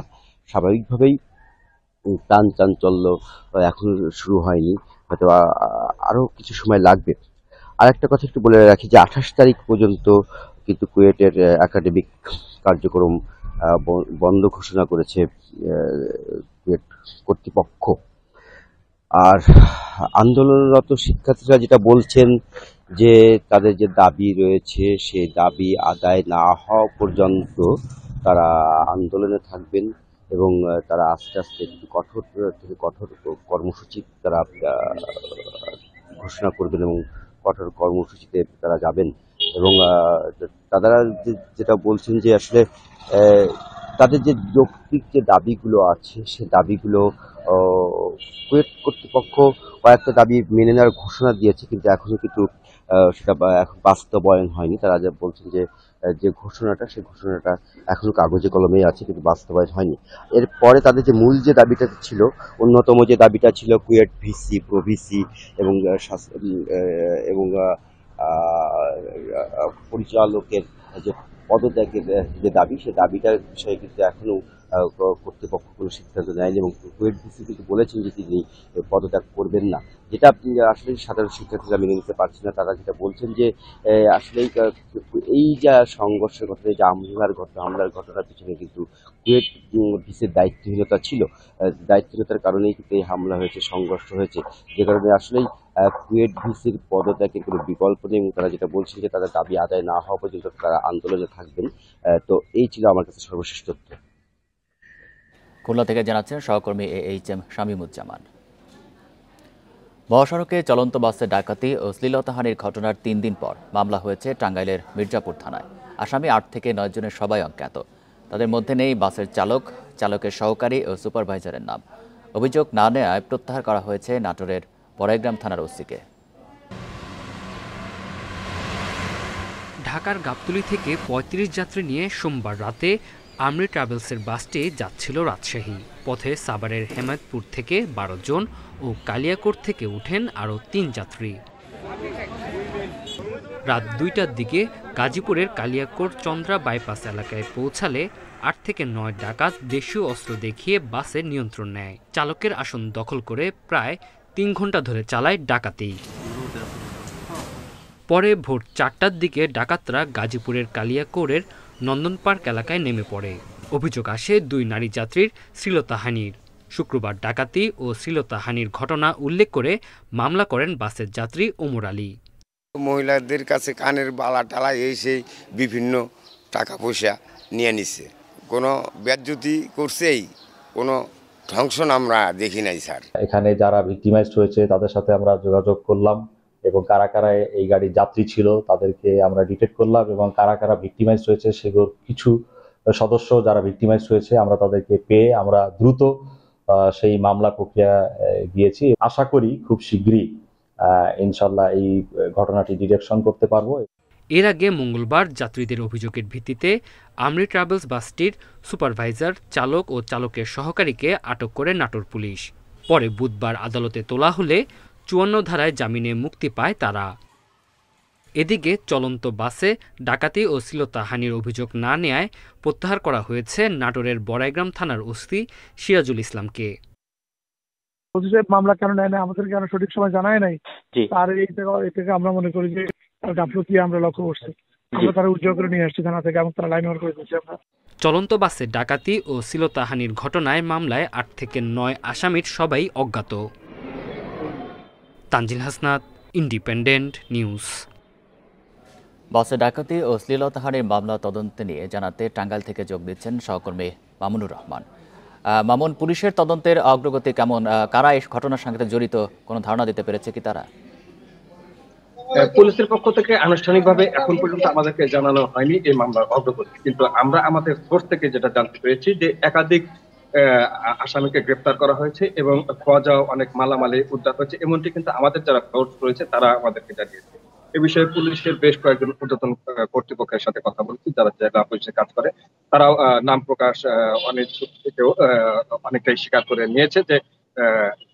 স্বাভাবিকভাবেই প্রাণ চাঞ্চল্য এখন শুরু হয়নি, হয়তো আরো কিছু সময় লাগবে। আরেকটা কথা একটু বলে রাখি যে 28 তারিখ পর্যন্ত কিন্তু কুয়েটের একাডেমিক কার্যক্রম বন্ধ ঘোষণা করেছে কুয়েট কর্তৃপক্ষ। আর আন্দোলনরত শিক্ষার্থীরা যেটা বলছেন যে তাদের যে দাবি রয়েছে, সেই দাবি আদায় না হওয়া পর্যন্ত তারা আন্দোলনে থাকবেন এবং তারা আস্তে আস্তে কঠোর থেকে কঠোর কর্মসূচি তারা ঘোষণা করবেন এবং কঠোর কর্মসূচিতে তারা যাবেন। এবং তারা যেটা বলছেন যে আসলে তাদের যে যৌক্তিক যে দাবিগুলো আছে, সে দাবিগুলো কুয়েট কর্তৃপক্ষ কয়েকটা দাবি মেনে নেওয়ার ঘোষণা দিয়েছে, কিন্তু এখনো কিন্তু সেটা এখন বাস্তবায়ন হয়নি। তারা বলছেন যে যে ঘোষণাটা, সেই ঘোষণাটা এখনো কাগজে কলমেই আছে, কিন্তু বাস্তবায়ন হয়নি। এরপরে তাদের যে মূল যে দাবিটা ছিল, অন্যতম যে দাবিটা ছিল কুয়েট ভিসি, প্রভিসি এবং এবং পরিচালকের যে পদত্যাগের যে দাবি, সেই দাবিটার বিষয়ে কিন্তু এখনো কর্তৃপক্ষ কোনো সিদ্ধান্ত নেয়নি এবং কুয়েট ভিসি কিন্তু বলেছেন যে তিনি পদত্যাগ করবেন না, যেটা আসলে সাধারণ শিক্ষার্থীরা মেনে নিতে পারছে না। তারা যেটা বলছেন যে আসলে এই যা সংঘর্ষের ঘটনা, যে হামলার ঘটনার পিছনে কিন্তু কুয়েট ভিসির দায়িত্বহীনতা ছিল। দায়িত্বহীনতার কারণেই কিন্তু এই হামলা হয়েছে, সংঘর্ষ হয়েছে, যে কারণে আসলেই কুয়েট ভিসির পদত্যাগের কোনো বিকল্প নেই এবং তারা যেটা বলছেন যে তাদের দাবি আদায় না হওয়া পর্যন্ত তারা আন্দোলনে থাকবেন। তো এই ছিল আমার কাছে সর্বশেষ তথ্য। খুলনা থেকে জানাচ্ছেন সহকর্মী AHM শামীমুজ্জামান। মহাসড়কে চলন্ত বাসে ডাকাতি ও শ্লীলতাহানির ঘটনার 3 দিন পর মামলা হয়েছে টাঙ্গাইলের মির্জাপুর থানায়। আসামি 8 থেকে 9 জনের সবাই অজ্ঞাত। তাদের মধ্যে নেই বাসের চালক, চালকের সহকারী ও সুপারভাইজারের নাম। অভিযোগ না নেওয়ায় প্রত্যাহার করা হয়েছে নাটোরের বড়াইগ্রাম থানার ওসিকে। ঢাকার গাবতলী থেকে ৩৫ যাত্রী নিয়ে সোমবার রাতে আমরি ট্রাভেলসের বাসটি যাচ্ছিল রাজশাহী। পথে সাভারের হেমায়তপুর থেকে 12 জন ও কালিয়াকোট থেকে উঠেন আরও 3 যাত্রী। রাত 2টার দিকে গাজীপুরের কালিয়াকোট চন্দ্রা বাইপাস এলাকায় পৌঁছালে 8 থেকে 9 ডাকাত দেশীয় অস্ত্র দেখিয়ে বাসের নিয়ন্ত্রণ নেয়। চালকের আসন দখল করে প্রায় 3 ঘন্টা ধরে চালায় ডাকাতি। পরে ভোর 4টার দিকে ডাকাতরা গাজীপুরের কালিয়াকোটের নন্দন পার্ক এলাকায় নেমে পড়ে। অভিযোগ আসে 2 নারী যাত্রীর শ্লীলতাহানির। শুক্রবার ডাকাতি ও শ্লীলতাহানির ঘটনা উল্লেখ করে মামলা করেন বাসের যাত্রী ওমর আলী। মহিলাদের কাছে কানের বালা টালা সেই বিভিন্ন টাকা পয়সা নিয়ে নিচ্ছে, কোনো বেজ্জতি করছেই, কোনো ধ্বংসন আমরা দেখি নাই স্যার। এখানে যারা ভিক্টিমাইজড হয়েছে তাদের সাথে আমরা যোগাযোগ করলাম এবং কারা কারা এই গাড়ির যাত্রী ছিল তাদেরকে আমরা ডিটেক্ট করলাম এবং কারা কারা ভিক্টিমাইজড হয়েছে সেগুলোর কিছু সদস্য যারা ভিক্টিমাইজড হয়েছে আমরা তাদেরকে পেয়ে আমরা দ্রুত সেই মামলা প্রক্রিয়া গিয়েছি। আশা করি খুব শীঘ্রই ইনশাল্লাহ এই ঘটনাটি ডিটেকশন করতে পারবো। এর আগে মঙ্গলবার যাত্রীদের অভিযোগের ভিত্তিতে আমরি ট্রাভেলস বাসটির সুপারভাইজার, চালক ও চালকের সহকারীকে আটক করে নাটোর পুলিশ। পরে বুধবার আদালতে তোলা হলে 54 ধারায় জামিনে মুক্তি পায় তারা। এদিকে চলন্ত বাসে ডাকাতি ও শ্লীলতাহানির অভিযোগ না নেয়ায় প্রত্যাহার করা হয়েছে নাটোরের বড়াইগ্রাম থানার ওসি সিরাজুল ইসলামকে। মামলা কেন নেয় না, আমাদের কেন সঠিক সময় জানায় নাই, আর এই থেকে আমরা মনে করি যে গাফলতি আমরা লক্ষ্য করছি। আমরা তারা উদ্যোগ করে নিয়ে আসছি থানা থেকে এবং তারা লাইন ওভার করে দিচ্ছি। আমরা চলন্ত বাসে ডাকাতি ও শ্লীলতাহানির ঘটনায় মামলায় 8 থেকে 9 আসামির সবাই অজ্ঞাত। Tanzil Hasnat, independent news. বাসে ডাকাতি ও শ্লীলতাহানির মামলা তদন্তে নিয়ে জানাতে টাঙ্গাইল থেকে যোগ দিচ্ছেন সহকর্মী মামুনুর রহমান। মামুন, পুলিশের তদন্তের অগ্রগতি কেমন? কারা এই ঘটনার সঙ্গে জড়িত কোনো ধারণা দিতে পেরেছে কি তারা? পুলিশের পক্ষ থেকে আনুষ্ঠানিকভাবে এখন পর্যন্ত আমাদেরকে জানানো হয়নি এই মামলার অগ্রগতি, কিন্তু আমরা আমাদের সোর্স থেকে যেটা জানতে পেরেছি যে একাধিক আসামিকে গ্রেপ্তার করা হয়েছে এবং খোয়া যাওয়া অনেক মালামালি উদ্ধার হয়েছে, এমনটি কিন্তু আমাদের যারা সোর্স রয়েছে তারা আমাদেরকে জানিয়েছে। এ বিষয়ে পুলিশের বেশ কয়েকজন ঊর্ধ্বতন কর্তৃপক্ষের সাথে কথা বলছি যারা জেলা পুলিশে কাজ করে। তারাও নাম প্রকাশ অনেক থেকেও অনেকটাই স্বীকার করে নিয়েছে যে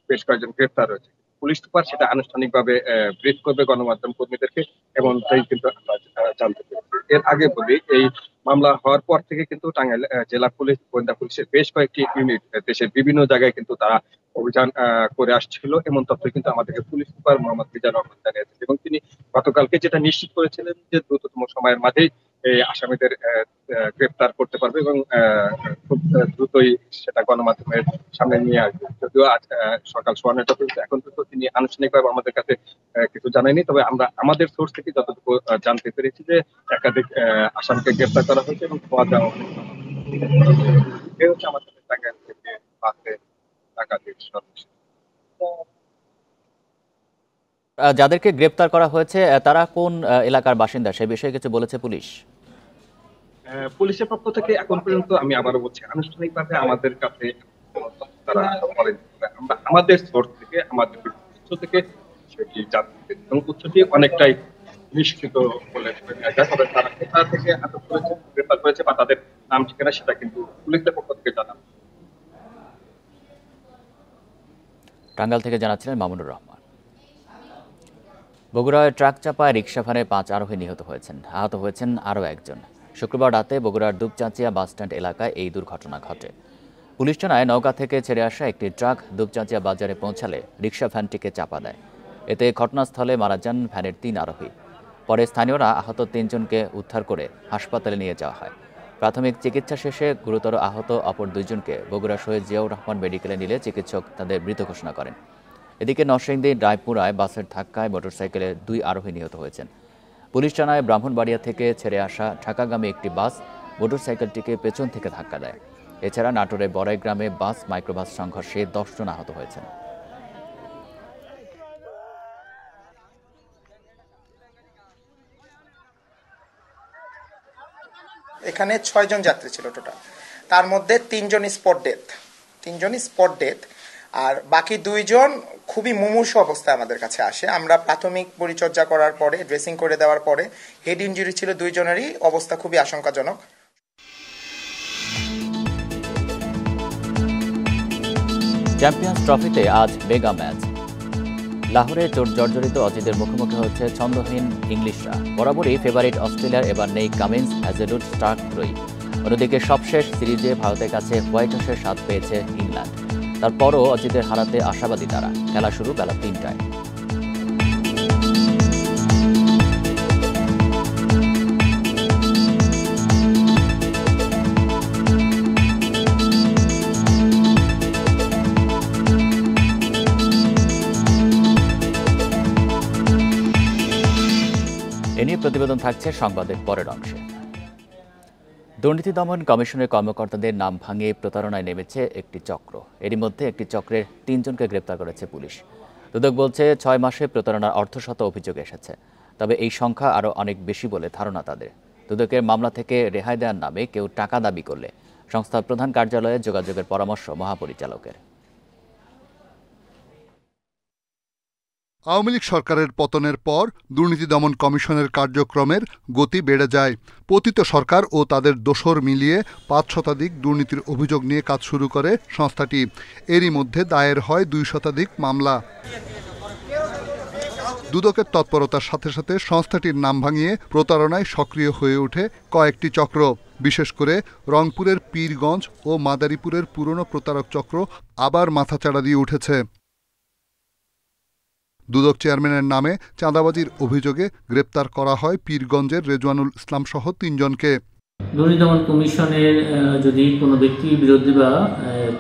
বেশ কয়েকজন গ্রেপ্তার হয়েছে। পুলিশ সুপার সেটা আনুষ্ঠানিকভাবে ব্রিফ করবে গণমাধ্যম কর্মীদেরকে, এবং তাই কিন্তু আমরা জানতে পেরেছি। এর আগে বলি, এই মামলা হওয়ার পর থেকে কিন্তু টাঙ্গাইল জেলা পুলিশ, গোয়েন্দা পুলিশের বেশ কয়েকটি ইউনিট দেশের বিভিন্ন জায়গায় কিন্তু তারা অভিযান করে আসছিল, এমন তথ্য কিন্তু আমাদেরকে পুলিশ সুপার মোহাম্মদ মিজানুর রহমান জানিয়েছেন এবং তিনি গতকালকে যেটা নিশ্চিত করেছিলেন যে দ্রুততম সময়ের মাঝেই এই আসামিদের গ্রেপ্তার করতে পারবে এবং খুব দ্রুতই সেটা গণমাধ্যমের সামনে নিয়ে আসবে। যদিও আজ সকাল 9:30 পর্যন্ত এখন পর্যন্ত তিনি আনুষ্ঠানিকভাবে আমাদের কাছে কিছু জানায়নি, তবে আমরা আমাদের সোর্স থেকে যতটুকু জানতে পেরেছি যে একাধিক আসামিকে গ্রেপ্তার করা হয়েছে এবং খোয়া যাওয়া হচ্ছে আমাদের টাঙ্গাইল থেকে বাসে ডাকাতির সর্বশেষ। যাদেরকে গ্রেপ্তার করা হয়েছে তারা কোন এলাকার বাসিন্দা সে বিষয়ে কিছু বলেছে পুলিশ? পুলিশের পক্ষ থেকে এখন পর্যন্ত আমি আবারও বলছি আনুষ্ঠানিকভাবে আমাদের কাছে তারা বলেন, আমরা আমাদের সোর্স থেকে, আমাদের উৎস থেকে সেটি জানতে পেরেছি এবং উৎসটি অনেকটাই নিষ্কৃত বলে তবে তারা কোথা থেকে আটক করেছে, গ্রেফতার করেছে বা তাদের নাম ঠিকানা সেটা কিন্তু পুলিশের পক্ষ থেকে জানানো। টাঙ্গাইল থেকে জানাচ্ছিলেন মামুনুর রহমান। বগুড়ায় ট্রাক চাপায় রিকশা ভ্যানে 5 আরোহী নিহত হয়েছেন, আহত হয়েছেন আরও একজন। শুক্রবার রাতে বগুড়ার দুপচাঁচিয়া বাসস্ট্যান্ড এলাকায় এই দুর্ঘটনা ঘটে। পুলিশ জানায় নওগাঁ থেকে ছেড়ে আসা একটি ট্রাক দুপচাঁচিয়া বাজারে পৌঁছালে রিকশা ভ্যানটিকে চাপা দেয়। এতে ঘটনাস্থলে মারা যান ভ্যানের 3 আরোহী। পরে স্থানীয়রা আহত 3 জনকে উদ্ধার করে হাসপাতালে নিয়ে যাওয়া হয়। প্রাথমিক চিকিৎসা শেষে গুরুতর আহত অপর 2 জনকে বগুড়া শহীদ জিয়াউর রহমান মেডিকেলে নিলে চিকিৎসক তাদের মৃত ঘোষণা করেন। এদিকে নরসিংদী রায়পুরায় বাসের ধাক্কায় মোটরসাইকেলের 2 আরোহী নিহত হয়েছেন। পুলিশ জানায় ব্রাহ্মণবাড়িয়া থেকে ছেড়ে আসা ঢাকাগামী একটি বাস মোটরসাইকেলটিকে পেছন থেকে ধাক্কা দেয়। এছাড়া নাটোরের বড়াই গ্রামে বাস মাইক্রোবাস সংঘর্ষে 10 জন আহত হয়েছেন। এখানে 6 জন যাত্রী ছিল টোটাল, তার মধ্যে 3 জন স্পট ডেথ আর বাকি 2 জন খুবই মুমূর্ষ অবস্থায় আমাদের কাছে আসে। আমরা প্রাথমিক পরিচর্যা করার পরে ড্রেসিং করে দেওয়ার পরে হেড ইনজুরি ছিল 2 জনেরই, অবস্থা খুবই আশঙ্কাজনক। চ্যাম্পিয়ন্স ট্রফিতে আজ মেগা ম্যাচ। লাহোরে চোট জর্জরিত অজিদের মুখোমুখি হচ্ছে ছন্দহীন ইংলিশরা। বরাবরই ফেভারিট অস্ট্রেলিয়ার এবার নেই কামিন্স, হ্যাজেলউড, স্টার্ক ত্রয়ী। অন্যদিকে সবশেষ সিরিজে ভারতের কাছে হোয়াইট হাউসের স্বাদ পেয়েছে ইংল্যান্ড। তারপরও অজিদের হারাতে আশাবাদী তারা। খেলা শুরু বেলা 3টায়। এ নিয়ে প্রতিবেদন থাকছে সংবাদের পরের অংশে। দুর্নীতি দমন কমিশনের কর্মকর্তাদের নাম ভাঙিয়ে প্রতারণায় নেমেছে একটি চক্র। এরই মধ্যে একটি চক্রের 3 জনকে গ্রেপ্তার করেছে পুলিশ। দুদক বলছে 6 মাসে প্রতারণার অর্ধশত অভিযোগ এসেছে, তবে এই সংখ্যা আরও অনেক বেশি বলে ধারণা তাদের। দুদকের মামলা থেকে রেহাই দেওয়ার নামে কেউ টাকা দাবি করলে সংস্থার প্রধান কার্যালয়ে যোগাযোগের পরামর্শ মহাপরিচালকের। আওয়ামী লীগ সরকারের পতনের পর দুর্নীতি দমন কমিশনের কার্যক্রমের গতি বেড়ে যায়। পতিত সরকার ও তাদের দোসর মিলিয়ে 5 শতাধিক দুর্নীতির অভিযোগ নিয়ে কাজ শুরু করে সংস্থাটি। এরই মধ্যে দায়ের হয় 2 শতাধিক মামলা। দুদকের তৎপরতার সাথে সাথে সংস্থাটির নাম ভাঙিয়ে প্রতারণায় সক্রিয় হয়ে ওঠে কয়েকটি চক্র। বিশেষ করে রংপুরের পীরগঞ্জ ও মাদারীপুরের পুরনো প্রতারক চক্র আবার মাথাচাড়া দিয়ে উঠেছে। দুদক চেয়ারম্যানের নামে চাঁদাবাজির অভিযোগে গ্রেপ্তার করা হয় পীরগঞ্জের রেজওয়ানুল ইসলাম সহ 3 জনকে। দুর্নীতি দমন কমিশনের যদি কোনো ব্যক্তির বিরুদ্ধে বা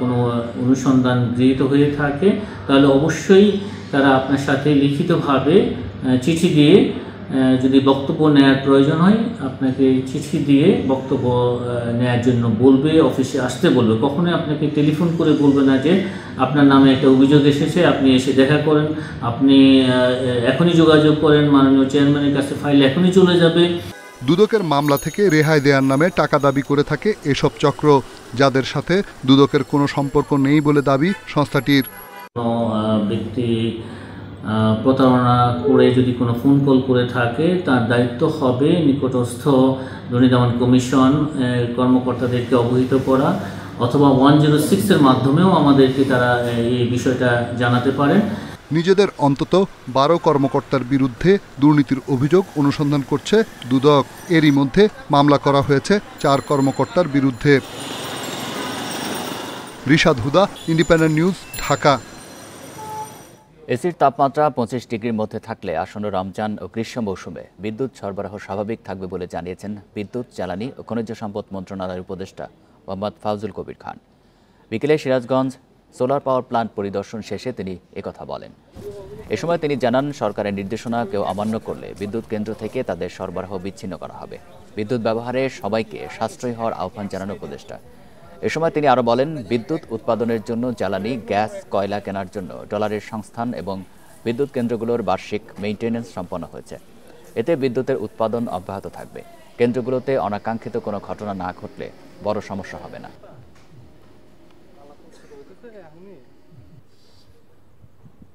কোনো অনুসন্ধান গৃহীত হয়ে থাকে তাহলে অবশ্যই তারা আপনার সাথে লিখিতভাবে চিঠি দিয়ে যদি বক্তব্য নেওয়ার প্রয়োজন হয় আপনাকে চিঠি দিয়ে বক্তব্য নেওয়ার জন্য বলবে, অফিসে আসতে বলবে। কখনোই আপনাকে টেলিফোন করে বলবে না যে আপনার নামে একটা অভিযোগ এসেছে, আপনি এসে দেখা করেন, আপনি এখনই যোগাযোগ করেন, মাননীয় চেয়ারম্যানের কাছে ফাইল এখনই চলে যাবে। দুদকের মামলা থেকে রেহাই দেওয়ার নামে টাকা দাবি করে থাকে এসব চক্র, যাদের সাথে দুদকের কোনো সম্পর্ক নেই বলে দাবি সংস্থাটির। ব্যক্তি প্রতারণা করে যদি কোনো ফোন কল করে থাকে তার দায়িত্ব হবে নিকটস্থ দুর্নীতি দমন কমিশন কর্মকর্তাদেরকে অবহিত করা, অথবা 106-এর মাধ্যমেও আমাদেরকে তারা এই বিষয়টা জানাতে পারেন। নিজেদের অন্তত 12 কর্মকর্তার বিরুদ্ধে দুর্নীতির অভিযোগ অনুসন্ধান করছে দুদক। এরই মধ্যে মামলা করা হয়েছে 4 কর্মকর্তার বিরুদ্ধে। রিশাদ হুদা, ইন্ডিপেন্ডেন্ট নিউজ, ঢাকা। এসির তাপমাত্রা 25 ডিগ্রির মধ্যে থাকলে আসন্ন রমজান ও গ্রীষ্ম মৌসুমে বিদ্যুৎ সরবরাহ স্বাভাবিক থাকবে বলে জানিয়েছেন বিদ্যুৎ, জ্বালানি ও খনিজ সম্পদ মন্ত্রণালয়ের উপদেষ্টা মোহাম্মদ ফাউজুল কবির খান। বিকেলে সিরাজগঞ্জ সোলার পাওয়ার প্ল্যান্ট পরিদর্শন শেষে তিনি একথা বলেন। এ সময় তিনি জানান, সরকারের নির্দেশনা কেউ অমান্য করলে বিদ্যুৎ কেন্দ্র থেকে তাদের সরবরাহ বিচ্ছিন্ন করা হবে। বিদ্যুৎ ব্যবহারে সবাইকে সাশ্রয়ী হওয়ার আহ্বান জানান উপদেষ্টা। এ সময় তিনি আরও বলেন, বিদ্যুৎ উৎপাদনের জন্য জ্বালানি, গ্যাস, কয়লা কেনার জন্য ডলারের সংস্থান এবং বিদ্যুৎ কেন্দ্রগুলোর বার্ষিক মেইনটেন্যান্স সম্পন্ন হয়েছে। এতে বিদ্যুতের উৎপাদন অব্যাহত থাকবে। কেন্দ্রগুলোতে অনাকাঙ্ক্ষিত কোনো ঘটনা না ঘটলে বড় সমস্যা হবে না।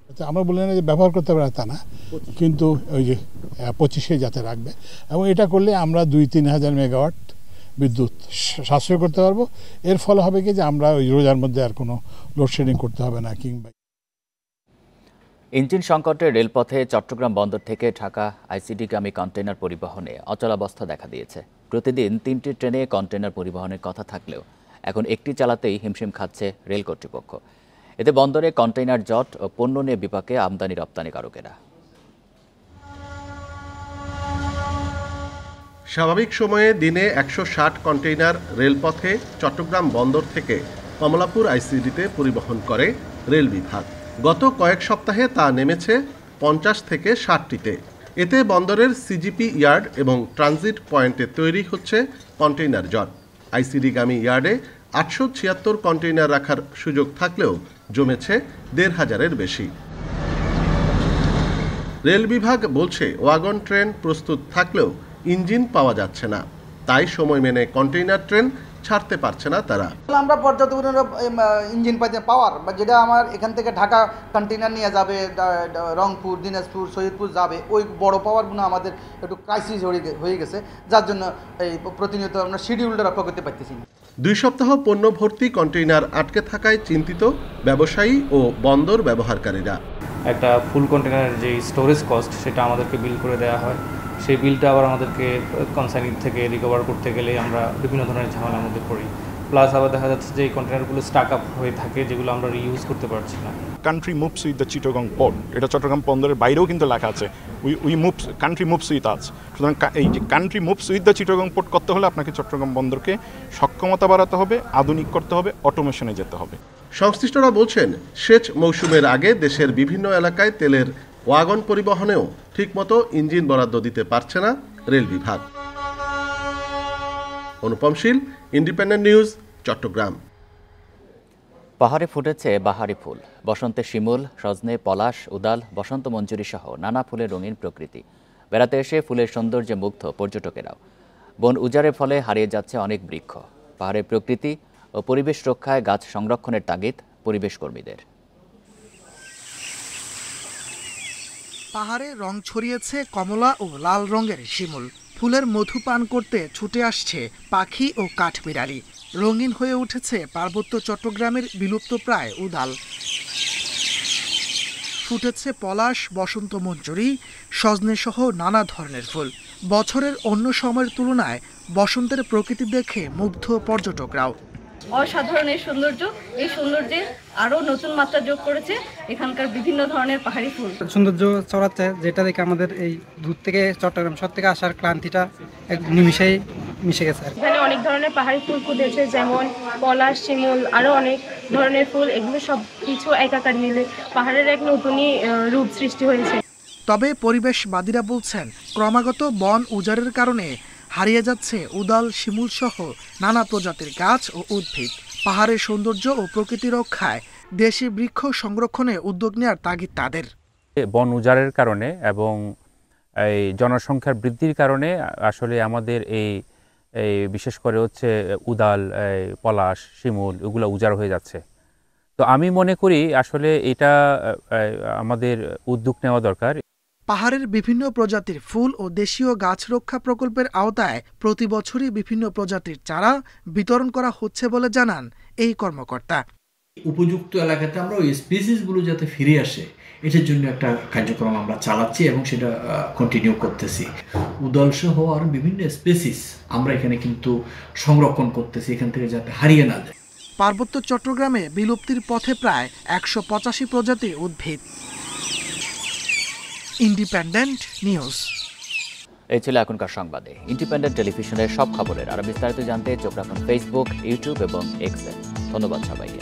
আমরা বলি না যে ব্যবহার করতে পারে তা না, কিন্তু ওই যে 25-এ যাতে রাখবে, এবং এটা করলে আমরা 2-3 হাজার মেগাওয়াট বিদ্যুৎ সাশ্রয় করতে পারবো। এর ফলে হবে কি যে আমরা ওই রোজার মধ্যে আর কোনো লোডশেডিং করতে হবে না। কিংবা ইঞ্জিন সংকটে রেলপথে চট্টগ্রাম বন্দর থেকে ঢাকা আইসিডিগামী কন্টেইনার পরিবহনে অচলাবস্থা দেখা দিয়েছে। প্রতিদিন 3টি ট্রেনে কন্টেইনার পরিবহনের কথা থাকলেও এখন একটি চালাতেই হিমশিম খাচ্ছে রেল কর্তৃপক্ষ। এতে বন্দরে কন্টেইনার জট ও পণ্য নিয়ে বিপাকে আমদানি রপ্তানিকারকেরা। স্বাভাবিক সময়ে দিনে 160 কন্টেইনার রেলপথে চট্টগ্রাম বন্দর থেকে কমলাপুর আইসিডিতে পরিবহন করে রেল বিভাগ। গত কয়েক সপ্তাহে তা নেমেছে 50 থেকে 60টিতে। এতে বন্দরের সিজিপি ইয়ার্ড এবং ট্রানজিট পয়েন্টে তৈরি হচ্ছে কন্টেইনার জট। আইসিডিগামী ইয়ার্ডে 876 কন্টেইনার রাখার সুযোগ থাকলেও জমেছে 1,500-এর বেশি। রেল বিভাগ বলছে ওয়াগন ট্রেন প্রস্তুত থাকলেও ইঞ্জিন পাওয়া যাচ্ছে না, তাই সময় মেনে কন্টেইনার ট্রেন ছাড়তে পারছে না তারা। আমরা পর্যাপ্ত ইঞ্জিন পাওয়ার বা যেটা আমার এখান থেকে ঢাকা কন্টেইনার নিয়ে যাবে রংপুর, দিনাজপুর, শহীদপুর যাবে, ওই বড় পাওয়ারগুলো আমাদের একটু ক্রাইসিস হয়ে গেছে, যার জন্য এই প্রতিনিয়ত আমরা শিডিউলটা রক্ষা করতে পারতেছি না। 2 সপ্তাহ পণ্য ভর্তি কন্টেইনার আটকে থাকায় চিন্তিত ব্যবসায়ী ও বন্দর ব্যবহারকারীরা। একটা ফুল কন্টেইনারের যে স্টোরেজ কস্ট সেটা আমাদেরকে বিল করে দেওয়া হয়, সেই বিলটা আবার আমাদেরকে কনসাইনি থেকে রিকভার করতে গেলে আমরা বিভিন্ন ধরনের ঝামেলার মধ্যে পড়ি। প্লাস আবার দেখা যাচ্ছে যে এই কন্টেইনারগুলো স্টাক আপ হয়ে থাকে, যেগুলো আমরা রিইউজ করতে পারছি না। Country moves with the Chittagong port, এটা চট্টগ্রাম বন্দরের বাইরেও কিন্তু লেখা আছে, we moves, country moves with us. সুতরাং এই যে country moves with the Chittagong port করতে হলে আপনাকে চট্টগ্রাম বন্দরকে সক্ষমতা বাড়াতে হবে, আধুনিক করতে হবে, অটোমেশনে যেতে হবে। সংশ্লিষ্টরা বলছেন, সেচ মৌসুমের আগে দেশের বিভিন্ন এলাকায় তেলের ওয়াগন পরিবহনেও ঠিকমতো ইঞ্জিন বরাদ্দ দিতে পারছে না রেল বিভাগ। অনুপম শীল, ইন্ডিপেন্ডেন্ট নিউজ, চট্টগ্রাম। পাহাড়ে ফুটেছে বাহারি ফুল, বসন্তে শিমুল, সজনে, পলাশ, উদাল, বসন্ত মঞ্জুরি সহ নানা ফুলের রঙিন প্রকৃতি। বেড়াতে এসে ফুলের সৌন্দর্যে মুগ্ধ পর্যটকেরাও। বন উজাড়ের ফলে হারিয়ে যাচ্ছে অনেক বৃক্ষ। পাহাড়ের প্রকৃতি ও পরিবেশ রক্ষায় গাছ সংরক্ষণের তাগিদ পরিবেশ কর্মীদের। পাহাড়ে রং ছড়িয়েছে কমলা ও লাল রঙের শিমুল। ফুলের মধু পান করতে ছুটে আসছে পাখি ও কাঠবিড়ালি। রঙিন হয়ে উঠেছে পার্বত্য চট্টগ্রামের বিলুপ্তপ্রায় উদাল। ফুটেছে পলাশ, বসন্ত মঞ্জুরি, সজনে সহ নানা ধরনের ফুল। বছরের অন্য সময়ের তুলনায় বসন্তের প্রকৃতি দেখে মুগ্ধ পর্যটকরাও। অসাধারণ এই সৌন্দর্য, এই সৌন্দর্যে আরো নতুন মাত্রা যোগ করেছে এখানকার বিভিন্ন ধরনের পাহাড়ি ফুল। সৌন্দর্য ছড়াচ্ছে, যেটা দেখে আমাদের এই দূর থেকে চট্টগ্রাম শহর থেকে আসার ক্লান্তিটা এক নিমিষেই মিশে গেছে। এখানে অনেক ধরনের পাহাড়ি ফুল ফুটেছে, যেমন পলাশ, শিমুল, আরো অনেক ধরনের ফুল। এগুলো সব কিছু একাকার মিলে পাহাড়ের এক নতুনই রূপ সৃষ্টি হয়েছে। তবে পরিবেশবাদীরা বলছেন, ক্রমাগত বন উজাড়ের কারণে হারিয়ে যাচ্ছে উদাল, শিমুল সহ নানা প্রজাতির গাছ ও উদ্ভিদ। পাহাড়ের সৌন্দর্য ও প্রকৃতি রক্ষায় দেশি বৃক্ষ সংরক্ষণে উদ্যোগ নেওয়ার তাগিদ তাদের। বন উজাড়ের কারণে এবং এই জনসংখ্যার বৃদ্ধির কারণে আসলে আমাদের এই বিশেষ করে হচ্ছে উদাল, পলাশ, শিমুল এগুলো উজাড় হয়ে যাচ্ছে। তো আমি মনে করি আসলে এটা আমাদের উদ্যোগ নেওয়া দরকার। পাহাড়ের বিভিন্ন প্রজাতির ফুল ও দেশীয় গাছ রক্ষা প্রকল্পের আওতায় প্রতি বছরই বিভিন্ন প্রজাতির চারা বিতরণ করা হচ্ছে বলে জানান এই কর্মকর্তা। উপযুক্ত এলাকাতে আমরা ওই স্পিসিসগুলো যাতে ফিরে আসে, এটার জন্য একটা কার্যক্রম আমরা চালাচ্ছি এবং সেটা কন্টিনিউ করতেছি। উদাল সহ আর বিভিন্ন স্পিসিস আমরা এখানে কিন্তু সংরক্ষণ করতেছি, এখান থেকে যাতে হারিয়ে না যায়। পার্বত্য চট্টগ্রামে বিলুপ্তির পথে প্রায় 185 প্রজাতির উদ্ভিদ। Independent news. এই ছিল এখনকার সংবাদে। ইন্ডিপেন্ডেন্ট টেলিভিশনের সব খবরের আরো বিস্তারিত জানতে চোখ রাখুন ফেসবুক, ইউটিউব এবং এক্সে। ধন্যবাদ সবাইকে।